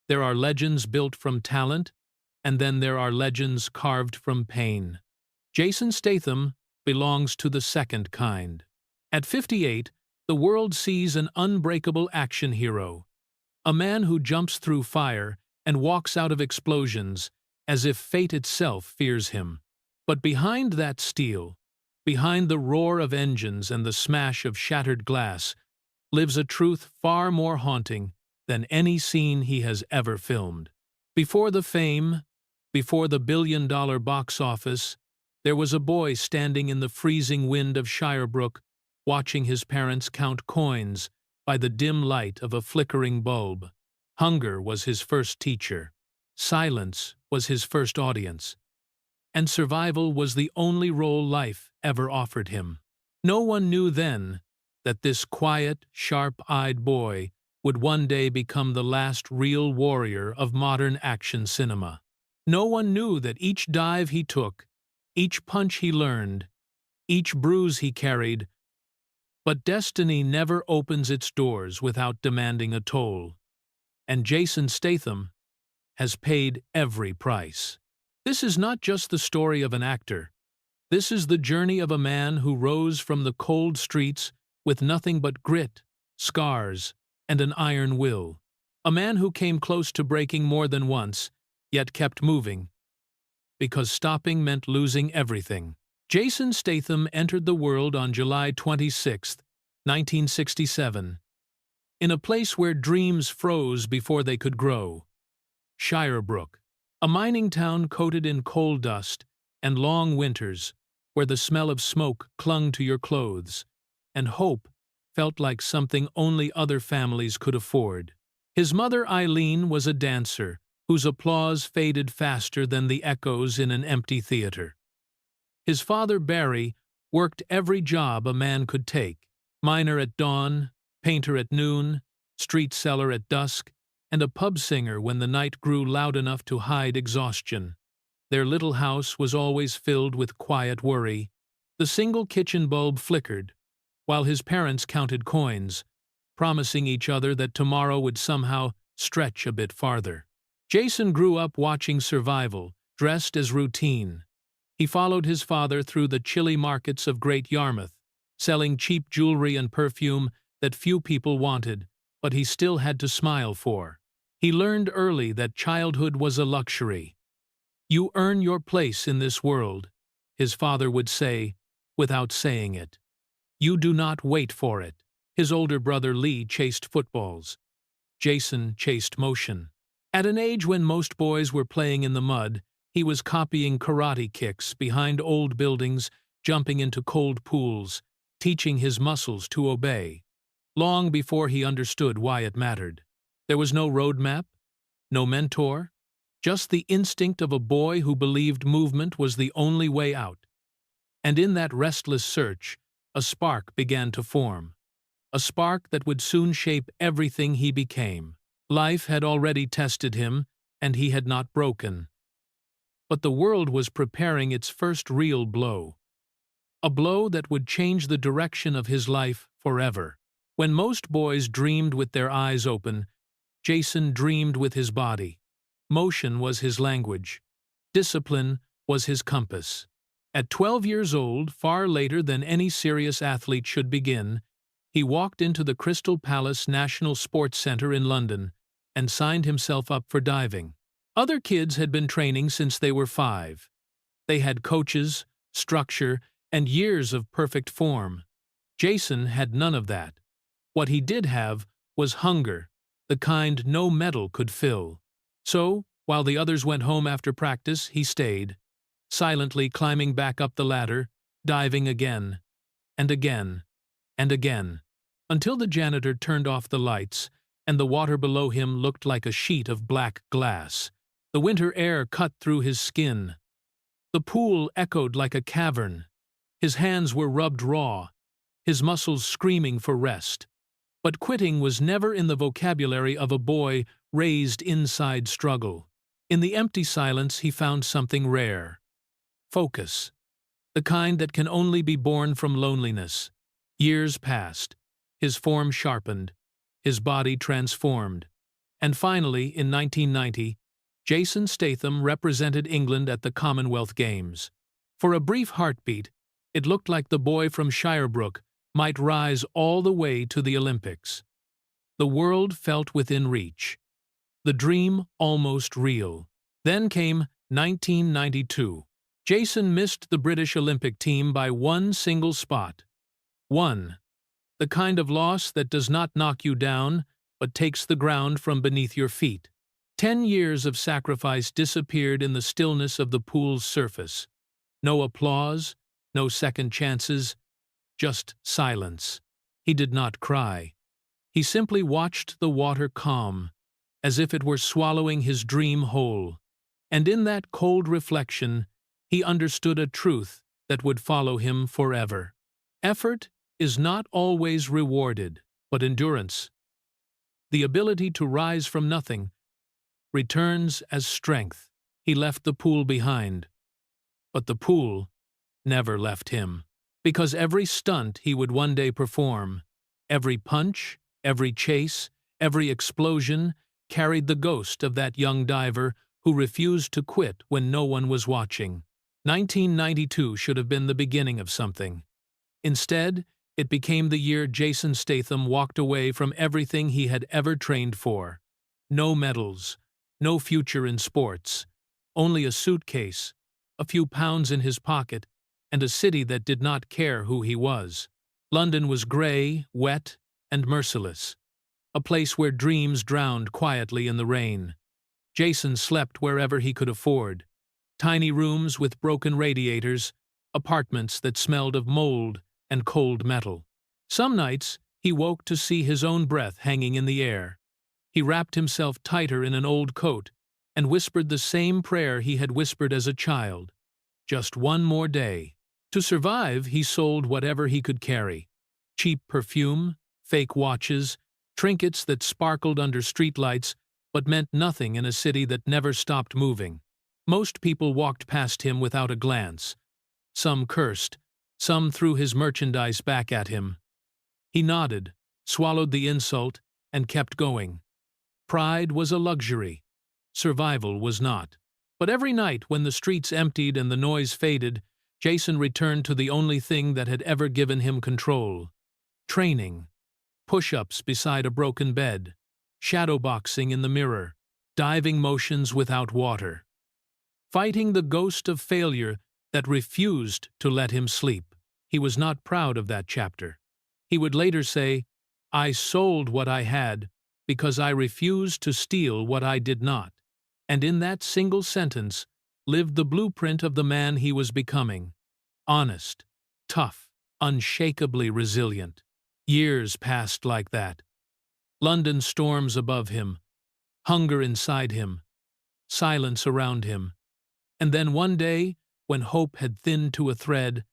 There are legends built from talent, and then there are legends carved from pain. Jason Statham belongs to the second kind. At 58, the world sees an unbreakable action hero, a man who jumps through fire and walks out of explosions as if fate itself fears him. But behind that steel, behind the roar of engines and the smash of shattered glass, lives a truth far more haunting than any scene he has ever filmed. Before the fame, before the billion-dollar box office, there was a boy standing in the freezing wind of Shirebrook, watching his parents count coins by the dim light of a flickering bulb. Hunger was his first teacher. Silence was his first audience. And survival was the only role life ever offered him. No one knew then that this quiet, sharp-eyed boy would one day become the last real warrior of modern action cinema. No one knew that each dive he took, each punch he learned, each bruise he carried, but destiny never opens its doors without demanding a toll. And Jason Statham has paid every price. This is not just the story of an actor. This is the journey of a man who rose from the cold streets with nothing but grit, scars, and an iron will. A man who came close to breaking more than once, yet kept moving, because stopping meant losing everything. Jason Statham entered the world on July 26, 1967, in a place where dreams froze before they could grow. Shirebrook, a mining town coated in coal dust and long winters, where the smell of smoke clung to your clothes, and hope felt like something only other families could afford. His mother Eileen was a dancer, whose applause faded faster than the echoes in an empty theater. His father Barry worked every job a man could take: miner at dawn, painter at noon, street seller at dusk, and a pub singer when the night grew loud enough to hide exhaustion. Their little house was always filled with quiet worry. The single kitchen bulb flickered, while his parents counted coins, promising each other that tomorrow would somehow stretch a bit farther. Jason grew up watching survival, dressed as routine. He followed his father through the chilly markets of Great Yarmouth, selling cheap jewelry and perfume that few people wanted, but he still had to smile for. He learned early that childhood was a luxury. "You earn your place in this world," his father would say, without saying it. "You do not wait for it." His older brother Lee chased footballs. Jason chased motion. At an age when most boys were playing in the mud, he was copying karate kicks behind old buildings, jumping into cold pools, teaching his muscles to obey. Long before he understood why it mattered. There was no roadmap, no mentor, just the instinct of a boy who believed movement was the only way out. And in that restless search, a spark began to form. A spark that would soon shape everything he became. Life had already tested him, and he had not broken. But the world was preparing its first real blow. A blow that would change the direction of his life forever. When most boys dreamed with their eyes open, Jason dreamed with his body. Motion was his language. Discipline was his compass. At 12 years old, far later than any serious athlete should begin, he walked into the Crystal Palace National Sports Centre in London and signed himself up for diving. Other kids had been training since they were 5. They had coaches, structure, and years of perfect form. Jason had none of that. What he did have was hunger, the kind no medal could fill. So, while the others went home after practice, he stayed, silently climbing back up the ladder, diving again, and again, and again, until the janitor turned off the lights and the water below him looked like a sheet of black glass. The winter air cut through his skin. The pool echoed like a cavern. His hands were rubbed raw, his muscles screaming for rest. But quitting was never in the vocabulary of a boy raised inside struggle. In the empty silence he found something rare. Focus. The kind that can only be born from loneliness. Years passed. His form sharpened. His body transformed. And finally, in 1990, Jason Statham represented England at the Commonwealth Games. For a brief heartbeat, it looked like the boy from Shirebrook might rise all the way to the Olympics. The world felt within reach. The dream almost real. Then came 1992. Jason missed the British Olympic team by one single spot. One. The kind of loss that does not knock you down, but takes the ground from beneath your feet. 10 years of sacrifice disappeared in the stillness of the pool's surface. No applause, no second chances, just silence. He did not cry. He simply watched the water calm, as if it were swallowing his dream whole. And in that cold reflection, he understood a truth that would follow him forever. Effort is not always rewarded, but endurance, the ability to rise from nothing, returns as strength. He left the pool behind, but the pool never left him. Because every stunt he would one day perform, every punch, every chase, every explosion, carried the ghost of that young diver who refused to quit when no one was watching. 1992 should have been the beginning of something. Instead, it became the year Jason Statham walked away from everything he had ever trained for. No medals, no future in sports, only a suitcase, a few pounds in his pocket, and a city that did not care who he was. London was grey, wet, and merciless, a place where dreams drowned quietly in the rain. Jason slept wherever he could afford. Tiny rooms with broken radiators, apartments that smelled of mold and cold metal. Some nights, he woke to see his own breath hanging in the air. He wrapped himself tighter in an old coat and whispered the same prayer he had whispered as a child. Just one more day. To survive, he sold whatever he could carry. Cheap perfume, fake watches, trinkets that sparkled under streetlights but meant nothing in a city that never stopped moving. Most people walked past him without a glance. Some cursed, some threw his merchandise back at him. He nodded, swallowed the insult, and kept going. Pride was a luxury. Survival was not. But every night, when the streets emptied and the noise faded, Jason returned to the only thing that had ever given him control. Training. Push-ups beside a broken bed. Shadowboxing in the mirror. Diving motions without water. Fighting the ghost of failure that refused to let him sleep. He was not proud of that chapter. He would later say, "I sold what I had because I refused to steal what I did not." And in that single sentence lived the blueprint of the man he was becoming. Honest, tough, unshakably resilient. Years passed like that. London storms above him, hunger inside him, silence around him. And then one day, when hope had thinned to a thread,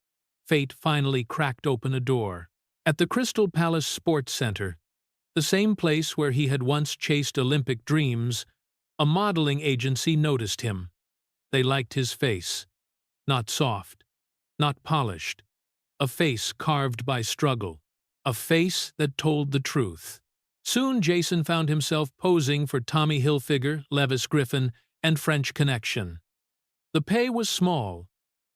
fate finally cracked open a door. At the Crystal Palace Sports Center, the same place where he had once chased Olympic dreams, a modeling agency noticed him. They liked his face. Not soft, not polished. A face carved by struggle. A face that told the truth. Soon Jason found himself posing for Tommy Hilfiger, Levis Griffin, and French Connection. The pay was small,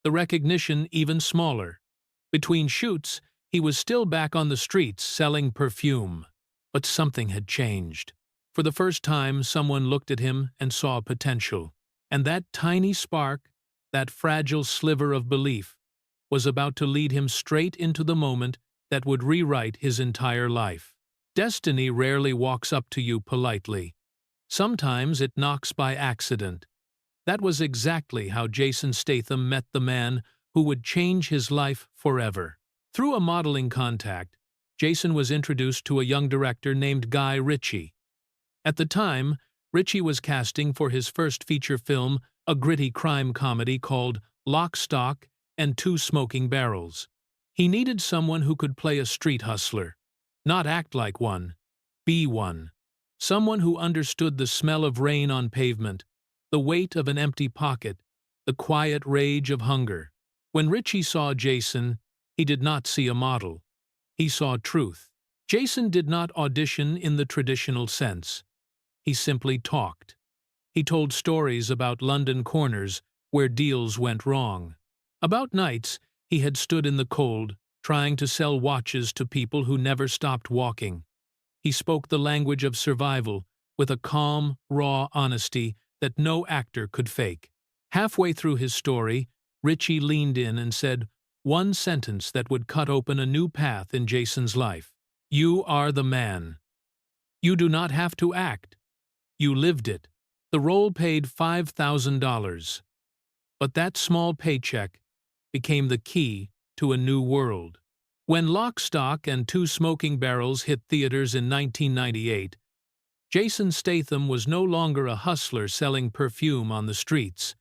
the recognition even smaller. Between shoots, he was still back on the streets selling perfume. But something had changed. For the first time, someone looked at him and saw potential. And that tiny spark, that fragile sliver of belief, was about to lead him straight into the moment that would rewrite his entire life. Destiny rarely walks up to you politely. Sometimes it knocks by accident. That was exactly how Jason Statham met the man who would change his life forever. Through a modeling contact, Jason was introduced to a young director named Guy Ritchie. At the time, Ritchie was casting for his first feature film, a gritty crime comedy called Lock, Stock, and Two Smoking Barrels. He needed someone who could play a street hustler. Not act like one, be one. Someone who understood the smell of rain on pavement, the weight of an empty pocket, the quiet rage of hunger. When Ritchie saw Jason, he did not see a model. He saw truth. Jason did not audition in the traditional sense. He simply talked. He told stories about London corners where deals went wrong. About nights he had stood in the cold, trying to sell watches to people who never stopped walking. He spoke the language of survival with a calm, raw honesty that no actor could fake. Halfway through his story, Richie leaned in and said one sentence that would cut open a new path in Jason's life. "You are the man. You do not have to act. You lived it." The role paid $5,000. But that small paycheck became the key to a new world. When Lock, Stock, and Two Smoking Barrels hit theaters in 1998, Jason Statham was no longer a hustler selling perfume on the streets.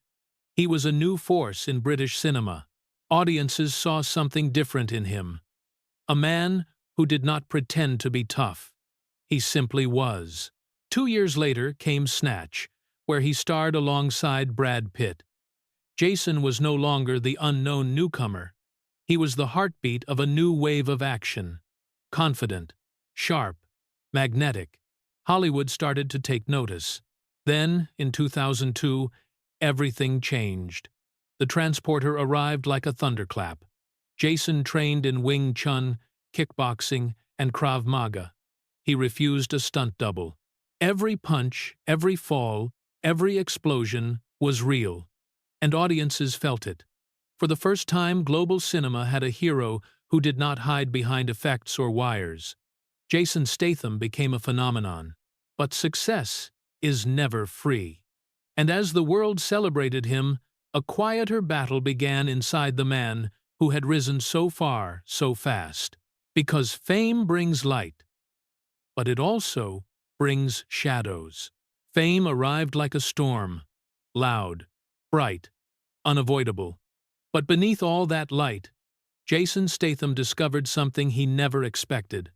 He was a new force in British cinema. Audiences saw something different in him. A man who did not pretend to be tough. He simply was. 2 years later came Snatch, where he starred alongside Brad Pitt. Jason was no longer the unknown newcomer. He was the heartbeat of a new wave of action. Confident, sharp, magnetic. Hollywood started to take notice. Then, in 2002, everything changed. The transporter arrived like a thunderclap. Jason trained in Wing Chun, kickboxing, and Krav Maga. He refused a stunt double. Every punch, every fall, every explosion was real, and audiences felt it. For the first time, global cinema had a hero who did not hide behind effects or wires. Jason Statham became a phenomenon. But success is never free. And as the world celebrated him, a quieter battle began inside the man who had risen so far, so fast. Because fame brings light, but it also brings shadows. Fame arrived like a storm, loud, bright, unavoidable. But beneath all that light, Jason Statham discovered something he never expected.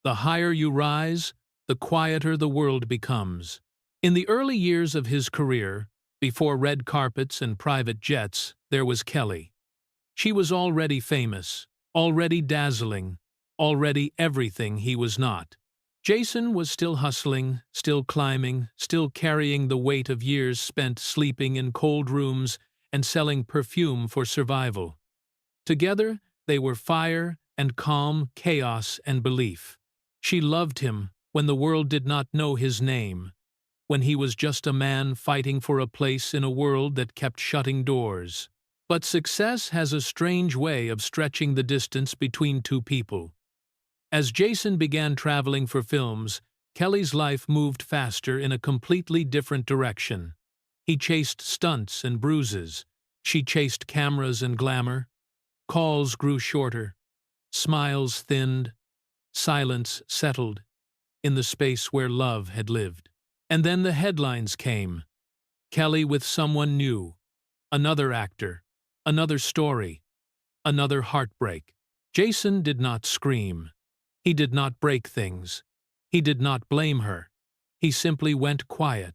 The higher you rise, the quieter the world becomes. In the early years of his career, before red carpets and private jets, there was Kelly. She was already famous, already dazzling, already everything he was not. Jason was still hustling, still climbing, still carrying the weight of years spent sleeping in cold rooms and selling perfume for survival. Together, they were fire and calm, chaos and belief. She loved him when the world did not know his name, when he was just a man fighting for a place in a world that kept shutting doors. But success has a strange way of stretching the distance between two people. As Jason began traveling for films, Kelly's life moved faster in a completely different direction. He chased stunts and bruises. She chased cameras and glamour. Calls grew shorter. Smiles thinned. Silence settled in the space where love had lived. And then the headlines came. Kelly with someone new. Another actor. Another story. Another heartbreak. Jason did not scream. He did not break things. He did not blame her. He simply went quiet.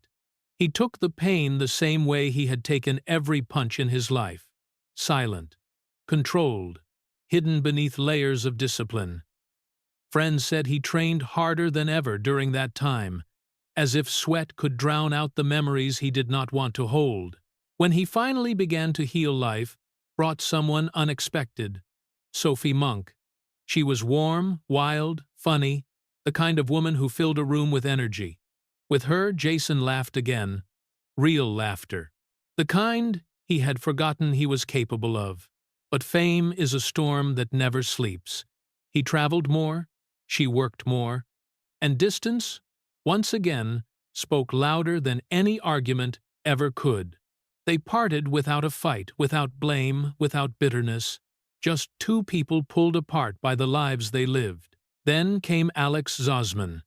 He took the pain the same way he had taken every punch in his life. Silent. Controlled. Hidden beneath layers of discipline. Friends said he trained harder than ever during that time, as if sweat could drown out the memories he did not want to hold. When he finally began to heal, life brought someone unexpected. Sophie Monk. She was warm, wild, funny, the kind of woman who filled a room with energy. With her, Jason laughed again. Real laughter. The kind he had forgotten he was capable of. But fame is a storm that never sleeps. He traveled more, she worked more, and distance, once again, spoke louder than any argument ever could. They parted without a fight, without blame, without bitterness. Just two people pulled apart by the lives they lived. Then came Alex Zosman.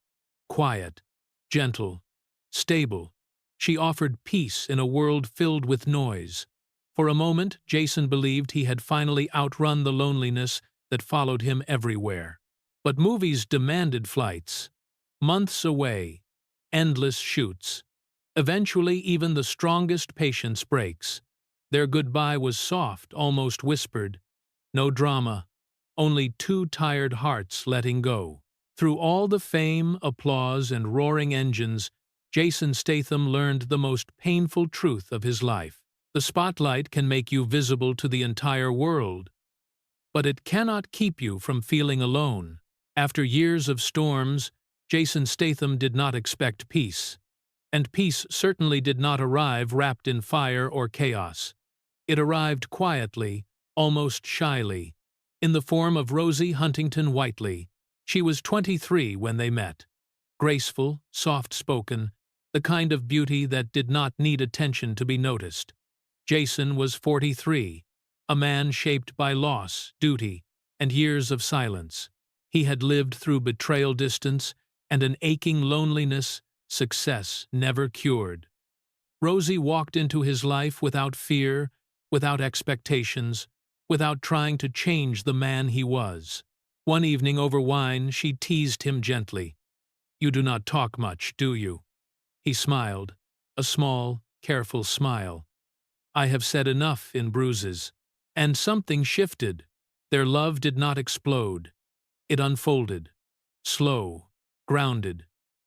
Quiet, gentle, stable. She offered peace in a world filled with noise. For a moment, Jason believed he had finally outrun the loneliness that followed him everywhere. But movies demanded flights. Months away. Endless shoots. Eventually, even the strongest patience breaks. Their goodbye was soft, almost whispered. No drama, only two tired hearts letting go. Through all the fame, applause, and roaring engines, Jason Statham learned the most painful truth of his life. The spotlight can make you visible to the entire world, but it cannot keep you from feeling alone. After years of storms, Jason Statham did not expect peace. And peace certainly did not arrive wrapped in fire or chaos. It arrived quietly, almost shyly, in the form of Rosie Huntington Whiteley. She was 23 when they met. Graceful, soft-spoken, the kind of beauty that did not need attention to be noticed. Jason was 43, a man shaped by loss, duty, and years of silence. He had lived through betrayal, distance, and an aching loneliness success never cured. Rosie walked into his life without fear, without expectations, without trying to change the man he was. One evening over wine, she teased him gently. "You do not talk much, do you?" He smiled, a small, careful smile. "I have said enough in bruises." And something shifted. Their love did not explode. It unfolded. Slow, grounded,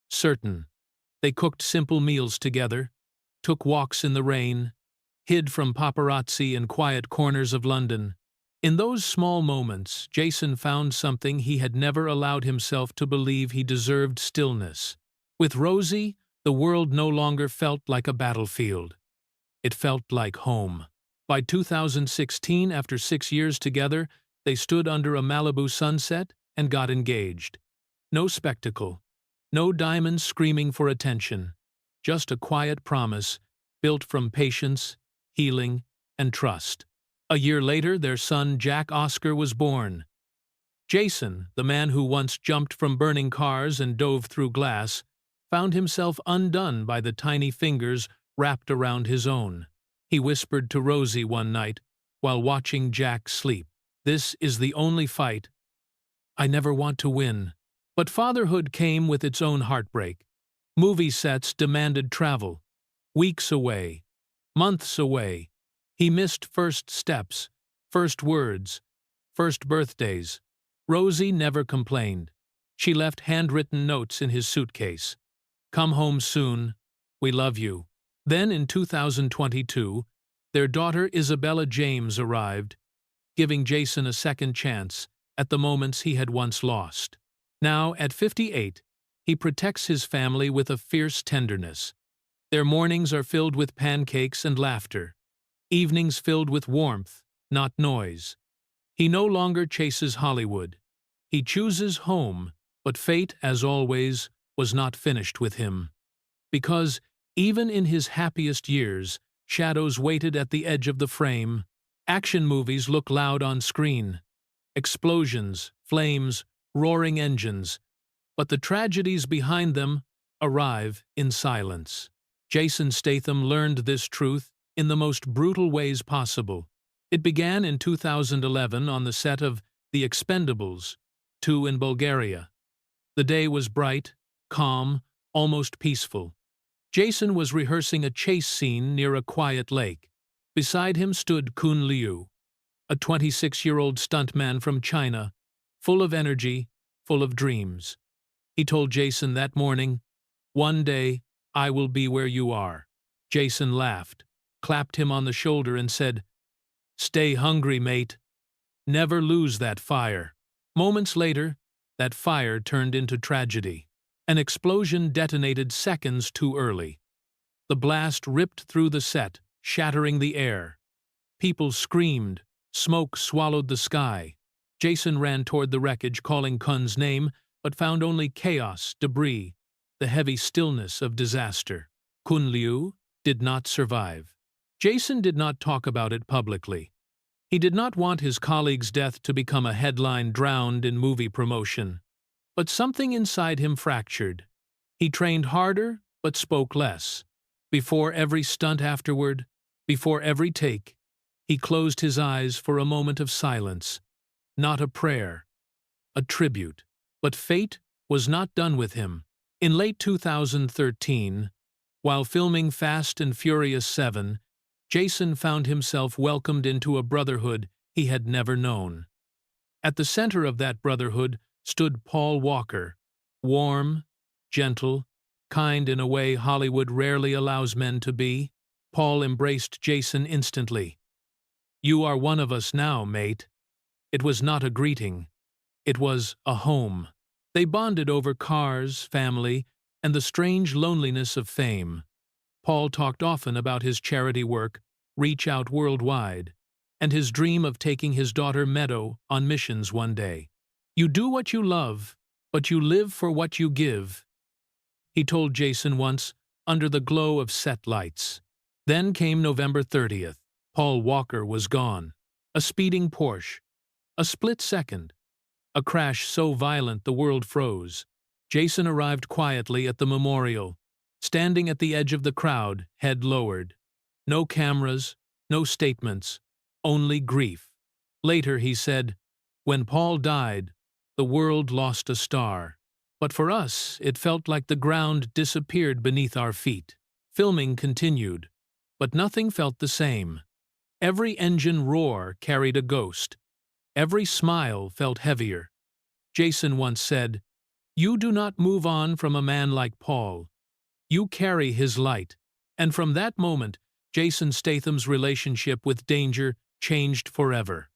certain. They cooked simple meals together, took walks in the rain, hid from paparazzi in quiet corners of London. In those small moments, Jason found something he had never allowed himself to believe he deserved: stillness. With Rosie, the world no longer felt like a battlefield. It felt like home. By 2016, after 6 years together, they stood under a Malibu sunset and got engaged. No spectacle, no diamonds screaming for attention, just a quiet promise built from patience, healing, and trust. A year later, their son Jack Oscar was born. Jason, the man who once jumped from burning cars and dove through glass, found himself undone by the tiny fingers wrapped around his own. He whispered to Rosie one night, while watching Jack sleep, "This is the only fight. I never want to win." But fatherhood came with its own heartbreak. Movie sets demanded travel. Weeks away, months away. He missed first steps, first words, first birthdays. Rosie never complained. She left handwritten notes in his suitcase. "Come home soon. We love you." Then in 2022, their daughter Isabella James arrived, giving Jason a second chance at the moments he had once lost. Now, at 58, he protects his family with a fierce tenderness. Their mornings are filled with pancakes and laughter, evenings filled with warmth, not noise. He no longer chases Hollywood. He chooses home, but fate, as always, was not finished with him. Because even in his happiest years, shadows waited at the edge of the frame. Action movies look loud on screen. Explosions, flames, roaring engines. But the tragedies behind them arrive in silence. Jason Statham learned this truth in the most brutal ways possible. It began in 2011 on the set of The Expendables 2 in Bulgaria. The day was bright, calm, almost peaceful. Jason was rehearsing a chase scene near a quiet lake. Beside him stood Kun Liu, a 26-year-old stuntman from China, full of energy, full of dreams. He told Jason that morning, "One day, I will be where you are." Jason laughed, clapped him on the shoulder and said, "Stay hungry, mate. Never lose that fire." Moments later, that fire turned into tragedy. An explosion detonated seconds too early. The blast ripped through the set, shattering the air. People screamed, smoke swallowed the sky. Jason ran toward the wreckage, calling Kun's name, but found only chaos, debris, the heavy stillness of disaster. Kun Liu did not survive. Jason did not talk about it publicly. He did not want his colleague's death to become a headline drowned in movie promotion. But something inside him fractured. He trained harder, but spoke less. Before every stunt afterward, before every take, he closed his eyes for a moment of silence. Not a prayer, a tribute. But fate was not done with him. In late 2013, while filming Fast and Furious 7, Jason found himself welcomed into a brotherhood he had never known. At the center of that brotherhood stood Paul Walker, warm, gentle, kind in a way Hollywood rarely allows men to be. Paul embraced Jason instantly. "You are one of us now, mate." It was not a greeting. It was a home. They bonded over cars, family, and the strange loneliness of fame. Paul talked often about his charity work, Reach Out Worldwide, and his dream of taking his daughter Meadow on missions one day. "You do what you love, but you live for what you give," he told Jason once, under the glow of set lights. Then came November 30th. Paul Walker was gone. A speeding Porsche. A split second. A crash so violent the world froze. Jason arrived quietly at the memorial, standing at the edge of the crowd, head lowered. No cameras, no statements, only grief. Later he said, "When Paul died, the world lost a star. But for us, it felt like the ground disappeared beneath our feet." Filming continued, but nothing felt the same. Every engine roar carried a ghost. Every smile felt heavier. Jason once said, "You do not move on from a man like Paul. You carry his light." And from that moment, Jason Statham's relationship with danger changed forever.